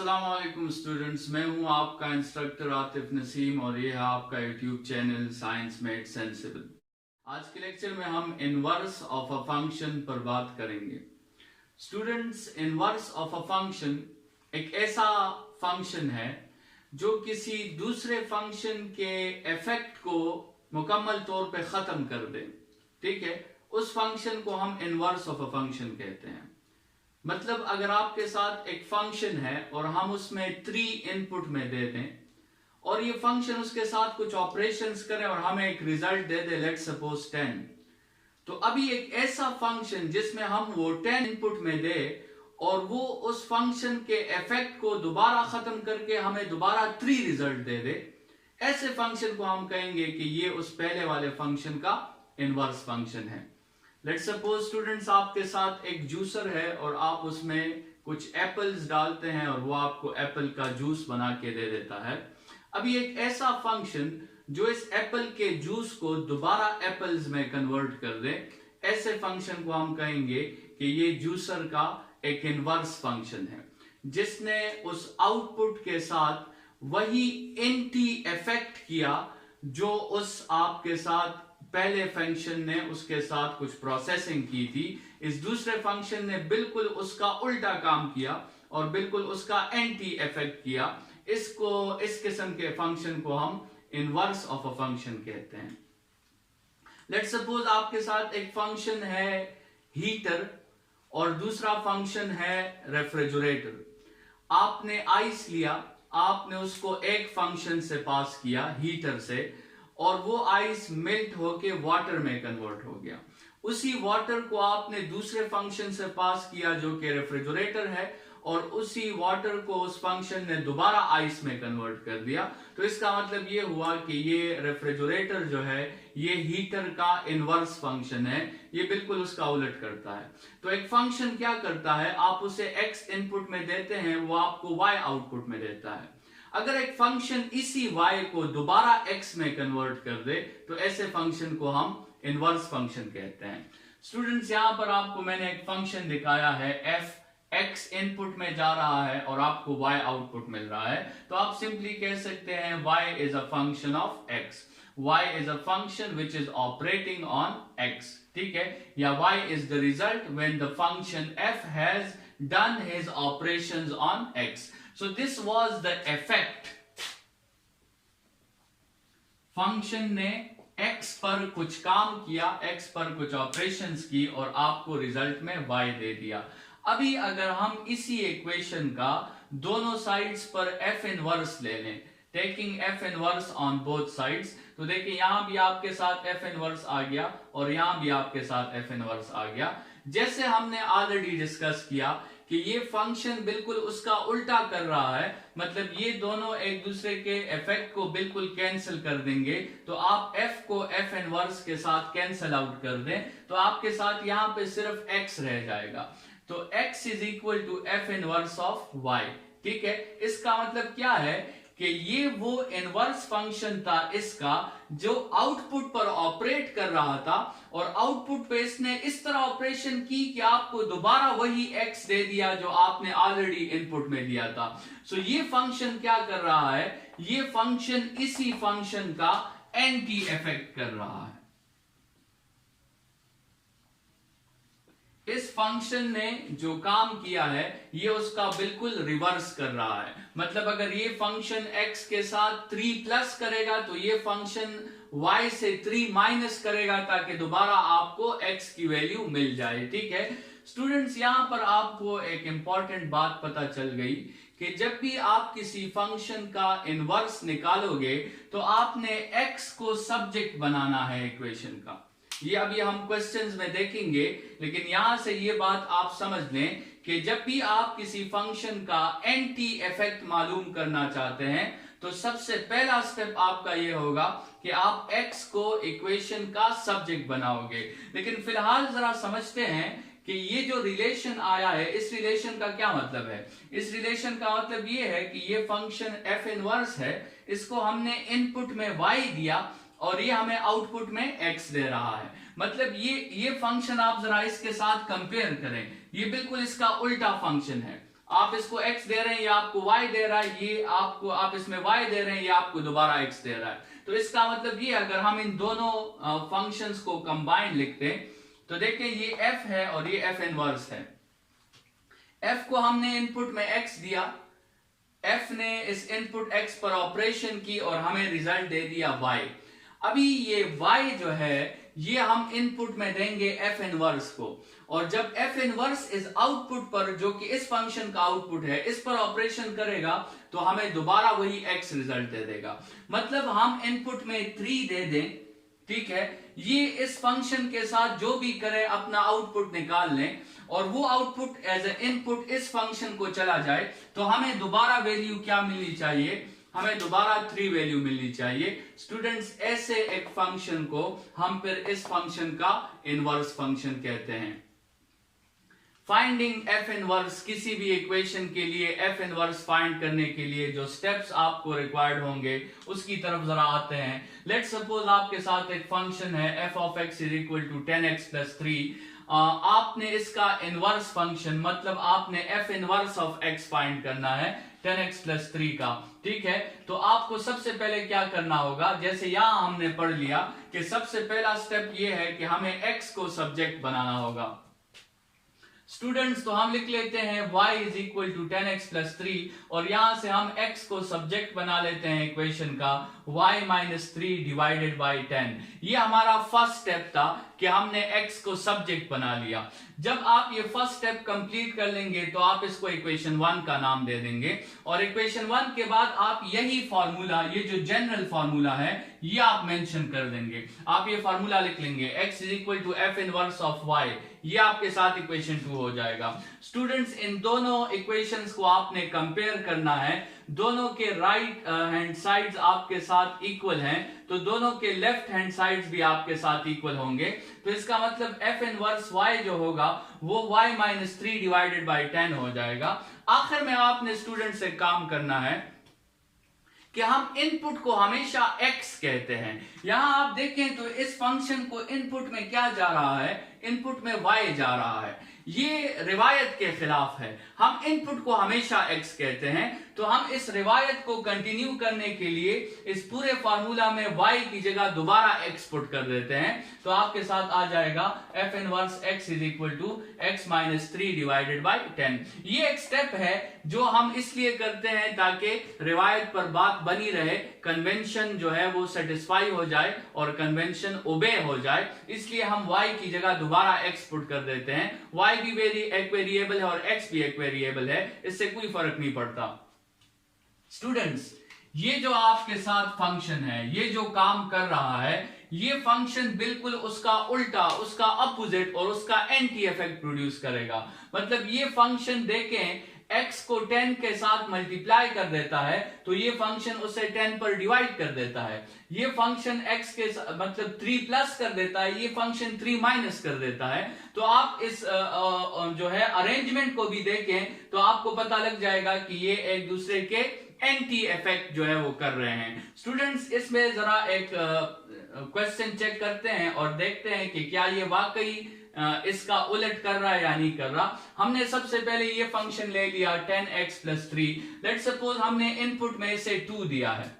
अस्सलाम वालेकुम स्टूडेंट्स, मैं हूं आपका इंस्ट्रक्टर आतिफ नसीम और ये है आपका YouTube channel science made sensible. आज के लेक्चर में हम इनवर्स ऑफ अ फंक्शन पर बात करेंगे। Students, inverse of a function एक ऐसा फंक्शन है जो किसी दूसरे फंक्शन के इफेक्ट को मुकम्मल तौर पे खत्म कर दे। ठीक है, उस फंक्शन को हम इनवर्स ऑफ अ फंक्शन कहते हैं। मतलब अगर आपके साथ एक फंक्शन है और हम उसमें 3 इनपुट में दे दें और ये फंक्शन उसके साथ कुछ ऑपरेशंस करे और हमें एक result they they, let's suppose 10, तो अभी एक ऐसा फंक्शन जिसमें हम वो 10 इनपुट में दे और वो उस फंक्शन के इफेक्ट को दोबारा खत्म करके हमें दोबारा 3 रिजल्ट दे दे, ऐसे फंक्शन को हम कहेंगे कि ये उस पहले वाले फंक्शन का इनवर्स फंक्शन है। लेट्स सपोज स्टूडेंट्स, आपके साथ एक जूसर है और आप उसमें कुछ एप्पल्स डालते हैं और वो आपको एप्पल का जूस बना के दे देता है। अभी एक ऐसा फंक्शन जो इस एप्पल के जूस को दोबारा एप्पल्स में कन्वर्ट कर दे, ऐसे फंक्शन को हम कहेंगे कि ये जूसर का एक इनवर्स फंक्शन है, जिसने उस आउटपुट के साथ वही एंटी इफेक्ट किया जो उस आपके साथ पहले फंक्शन ने उसके साथ कुछ प्रोसेसिंग की थी। इस दूसरे फंक्शन ने बिल्कुल उसका उल्टा काम किया और बिल्कुल उसका एंटी इफेक्ट किया। इस किस्म के फंक्शन को हम इनवर्स ऑफ अ फंक्शन कहते हैं। लेट्स सपोज आपके साथ एक फंक्शन है हीटर और दूसरा फंक्शन है रेफ्रिजरेटर। आपने आइस लिया, आपने उसको एक फंक्शन से पास किया हीटर से, और वो आइस मेल्ट होके वाटर में कन्वर्ट हो गया। उसी वाटर को आपने दूसरे फंक्शन से पास किया जो कि रेफ्रिजरेटर है, और उसी वाटर को उस फंक्शन ने दोबारा आइस में कन्वर्ट कर दिया। तो इसका मतलब ये हुआ कि ये रेफ्रिजरेटर जो है ये हीटर का इनवर्स फंक्शन है, ये बिल्कुल उसका उलट करता है। तो एक फंक्शन क्या करता है, आप उसे x इनपुट में देते हैं, वो आपको y आउटपुट में देता है। अगर एक फंक्शन इसी y को दोबारा x में कन्वर्ट कर दे तो ऐसे फंक्शन को हम इनवर्स फंक्शन कहते हैं। स्टूडेंट्स, यहां पर आपको मैंने एक फंक्शन दिखाया है, f x इनपुट में जा रहा है और आपको y आउटपुट मिल रहा है, तो आप सिंपली कह सकते हैं y is a function of x, y is a function which is operating on x। ठीक है, या y is the result when the function f has done his operations on x। So this was the effect। Function ने x पर कुछ काम किया, x पर कुछ ऑपरेशंस की और आपको रिजल्ट में y दे दिया। अभी अगर हम इसी इक्वेशन का दोनों साइड्स पर f इनवर्स ले लें, taking f inverse on both sides, तो देखिए यहां भी आपके साथ f इनवर्स आ गया और यहां भी आपके साथ f इनवर्स आ गया। जैसे हमने ऑलरेडी डिस्कस किया कि ये फंक्शन बिल्कुल उसका उल्टा कर रहा है, मतलब ये दोनों एक दूसरे के इफेक्ट को बिल्कुल कैंसिल कर देंगे। तो आप f को f इनवर्स के साथ कैंसिल आउट कर दें तो आपके साथ यहां पे सिर्फ x रह जाएगा। तो x is equal to f inverse of y। ठीक है, इसका मतलब क्या है कि ये वो इनवर्स फंक्शन था इसका जो आउटपुट पर ऑपरेट कर रहा था, और आउटपुट पे इसने इस तरह ऑपरेशन की कि आपको दोबारा वही x दे दिया जो आपने ऑलरेडी इनपुट में दिया था। सो ये फंक्शन क्या कर रहा है, ये फंक्शन इसी फंक्शन का एंटी इफेक्ट कर रहा है। इस फंक्शन ने जो काम किया है ये उसका बिल्कुल रिवर्स कर रहा है। मतलब अगर ये फंक्शन x के साथ 3 प्लस करेगा तो ये फंक्शन y से 3 माइनस करेगा ताकि दोबारा आपको x की वैल्यू मिल जाए। ठीक है स्टूडेंट्स, यहां पर आपको एक इंपॉर्टेंट बात पता चल गई कि जब भी आप किसी फंक्शन का इनवर्स निकालोगे तो आपने x को सब्जेक्ट बनाना है इक्वेशन का। ये अभी हम क्वेश्चंस में देखेंगे, लेकिन यहां से ये बात आप समझ लें कि जब भी आप किसी फंक्शन का एंटी इफेक्ट मालूम करना चाहते हैं तो सबसे पहला स्टेप आपका ये होगा कि आप x को इक्वेशन का सब्जेक्ट बनाओगे। लेकिन फिलहाल जरा समझते हैं कि ये जो रिलेशन आया है इस रिलेशन का क्या मतलब है। इस रिलेशन का मतलब ये है कि ये फंक्शन f इनवर्स है, इसको हमने इनपुट में y दिया और ये हमें आउटपुट में x दे रहा है। मतलब ये फंक्शन आप जरा इसके साथ कंपेयर करें, ये बिल्कुल इसका उल्टा फंक्शन है। आप इसको x दे रहे हैं, ये आपको y दे रहा है, ये आपको आप इसमें y दे रहे हैं, ये आपको दोबारा x दे रहा है। तो इसका मतलब ये, अगर हम इन दोनों फंक्शंस को कंबाइंड लिखते हैं तो देखिए ये f है और ये f इनवर्स है। f को हमने इनपुट में x दिया, f ने इस इनपुट x पर ऑपरेशन की और हमें रिजल्ट दे दिया y। अभी ये y जो है ये हम इनपुट में देंगे f इनवर्स को, और जब f इनवर्स इस आउटपुट पर, जो कि इस फंक्शन का आउटपुट है, इस पर ऑपरेशन करेगा तो हमें दोबारा वही x रिजल्ट दे देगा। मतलब हम इनपुट में 3 दे दें, ठीक है, ये इस फंक्शन के साथ जो भी करे अपना आउटपुट निकाल लें और वो आउटपुट एज ए इनपुट इस फंक्शन को चला जाए, तो हमें दोबारा वैल्यू क्या मिलनी चाहिए, हमें दोबारा 3 वैल्यू मिलनी चाहिए। स्टूडेंट्स, ऐसे एक फंक्शन को हम फिर इस फंक्शन का इनवर्स फंक्शन कहते हैं। फाइंडिंग एफ इनवर्स, किसी भी इक्वेशन के लिए एफ इनवर्स फाइंड करने के लिए जो स्टेप्स आपको रिक्वायर्ड होंगे उसकी तरफ जरा आते हैं। लेट्स सपोज आपके साथ एक फंक्शन है f of x is equal to 10x plus 3। आपने इसका इनवर्स फंक्शन, मतलब आपने f inverse of x find करना है 10x plus 3 का, ठीक है। तो आपको सबसे पहले क्या करना होगा, जैसे यहां हमने पढ़ लिया कि सबसे पहला स्टेप ये है कि हमें x को सब्जेक्ट बनाना होगा। स्टूडेंट्स, तो हम लिख लेते हैं y is equal to 10x plus 3 और यहां से हम x को सब्जेक्ट बना लेते हैं इक्वेशन का y minus 3 divided by 10। ये हमारा फर्स्ट स्टेप था कि हमने x को सब्जेक्ट बना लिया। जब आप ये फर्स्ट स्टेप कंप्लीट कर लेंगे तो आप इसको इक्वेशन 1 का नाम दे देंगे, और इक्वेशन 1 के बाद आप यही फॉर्मूला, ये जो जनरल फॉर्मूला है ये आप मेंशन कर देंगे। आप ये फॉर्मूला लिख लेंगे x is equal to f inverse of y, ये आपके साथ इक्वेशन 2 हो जाएगा। स्टूडेंट्स, इन दोनों इक्वेशंस को आपने कंपेयर करना है, दोनों के राइट हैंड साइड्स आपके साथ इक्वल हैं तो दोनों के लेफ्ट हैंड साइड्स भी आपके साथ इक्वल होंगे। तो इसका मतलब f इनवर्स y जो होगा वो y minus 3 divided by 10 हो जाएगा। आखिर में आपने स्टूडेंट से काम करना है कि हम इनपुट को हमेशा x कहते हैं। यहां आप देखें तो इस फंक्शन को इनपुट में क्या जा रहा है, इनपुट में y जा रहा है। ये रिवायत के खिलाफ है, हम इनपुट को हमेशा x कहते हैं। तो हम इस रिवायत को कंटिन्यू करने के लिए इस पूरे फार्मूला में y की जगह दोबारा x पुट कर देते हैं, तो आपके साथ आ जाएगा f inverse x is equal to x minus 3 divided by 10। ये एक स्टेप है जो हम इसलिए करते हैं ताकि रिवायत पर बात बनी रहे, कन्वेंशन जो है वो सेटिस्फाई हो जाए और कन्वेंशन ओबे हो जाए, इसलिए हम y की जगह दोबारा x पुट कर देते हैं। y भी एक वेरिएबल है और x भी एक वेरिएबल है, इससे कोई फर्क नहीं पड़ता। स्टूडेंट्स, ये जो आपके साथ फंक्शन है, ये जो काम कर रहा है, ये फंक्शन बिल्कुल उसका उल्टा, उसका अपोजिट और उसका एंटी इफेक्ट प्रोड्यूस करेगा। मतलब ये फंक्शन देखें, x को 10 के साथ मल्टीप्लाई कर देता है तो ये फंक्शन उसे 10 पर डिवाइड कर देता है। ये फंक्शन x के मतलब 3 प्लस कर देता है, ये फंक्शन 3 माइनस कर देता है। तो आप इस जो है अरेंजमेंट को भी देखें तो आपको पता लग जाएगा कि ये एक दूसरे के एंटी इफेक्ट जो है वो कर रहे हैं। स्टूडेंट्स, इसमें जरा एक क्वेश्चन चेक करते हैं और देखते हैं कि क्या ये वाकई इसका उलट कर रहा है या नहीं कर रहा। हमने सबसे पहले ये फंक्शन ले लिया 10x plus 3। लेट्स सपोज हमने इनपुट में इसे 2 दिया है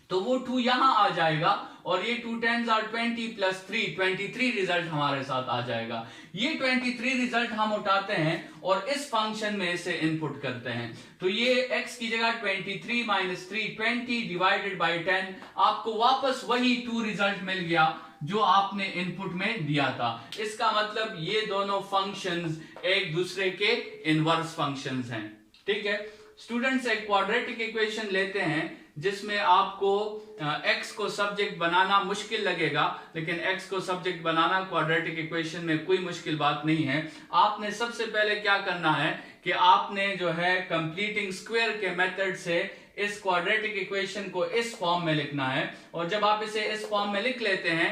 तो वो 2 यहां आ जाएगा और ये 2 10s are 20 plus 3 23 रिजल्ट हमारे साथ आ जाएगा। ये 23 रिजल्ट हम उठाते हैं और इस फंक्शन में इसे इनपुट करते हैं, तो ये x की जगह 23 minus 3 20 डिवाइडेड बाई 10, आपको वापस वही 2 रिजल्ट मिल गया जो आपने इनपुट में दिया था। इसका मतलब ये दोनों फंक्शंस एक दूसरे के इनवर्स फंक्शंस हैं, ठीक है। स्टूडेंट्स, एक क्वाड्रेटिक इक्वेशन लेते हैं जिसमें आपको x को सब्जेक्ट बनाना मुश्किल लगेगा, लेकिन x को सब्जेक्ट बनाना क्वाड्रेटिक इक्वेशन में कोई मुश्किल बात नहीं है। आपने सबसे पहले क्या करना है कि आपने जो है कंप्लीटिंग स्क्वायर के मेथड से इस क्वाड्रेटिक इक्वेशन को इस फॉर्म में लिखना है, और जब आप इसे इस फॉर्म में लिख लेते हैं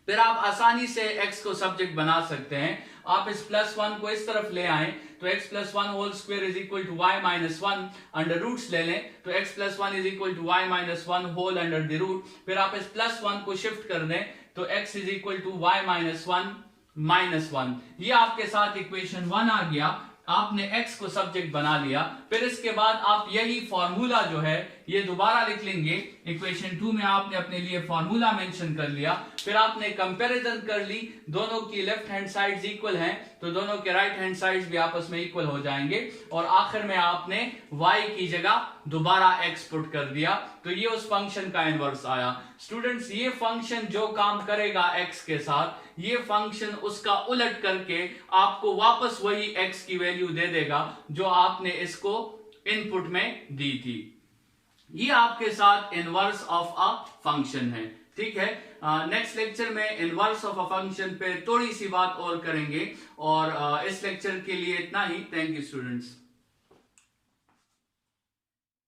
फिर आप आसानी से x को सब्जेक्ट बना सकते हैं। आप इस +1 को इस तरफ ले आए तो x plus 1 whole square is equal to y minus 1, under roots ले लें तो x plus 1 is equal to y minus 1 whole under the root. फिर आप इस +1 को शिफ्ट कर दें तो x is equal to y minus 1 minus 1। ये आपके साथ इक्वेशन 1 आ गया। आपने x को सब्जेक्ट बना लिया, फिर इसके बाद आप यही फॉर्मूला जो है ये दोबारा लिख लेंगे। इक्वेशन 2 में आपने अपने लिए फॉर्मूला मेंशन कर लिया, फिर आपने कंपैरिजन कर ली, दोनों की लेफ्ट हैंड साइड्स इक्वल हैं तो दोनों के राइट हैंड साइड्स भी आपस में इक्वल हो जाएंगे, और आखिर में आपने y की जगह दोबारा x पुट कर दिया, तो ये उस फंक्शन का इनवर्स आया। स्टूडेंट्स, ये फंक्शन जो काम करेगा x के साथ, ये फंक्शन उसका उलट करके आपको वापस वही x की वैल्यू दे देगा जो आपने इसको इनपुट में दी थी। ये आपके साथ इनवर्स ऑफ अ फंक्शन है, ठीक है। नेक्स्ट लेक्चर में इनवर्स ऑफ अ फंक्शन पे थोड़ी सी बात और करेंगे, और इस लेक्चर के लिए इतना ही। Thank you students.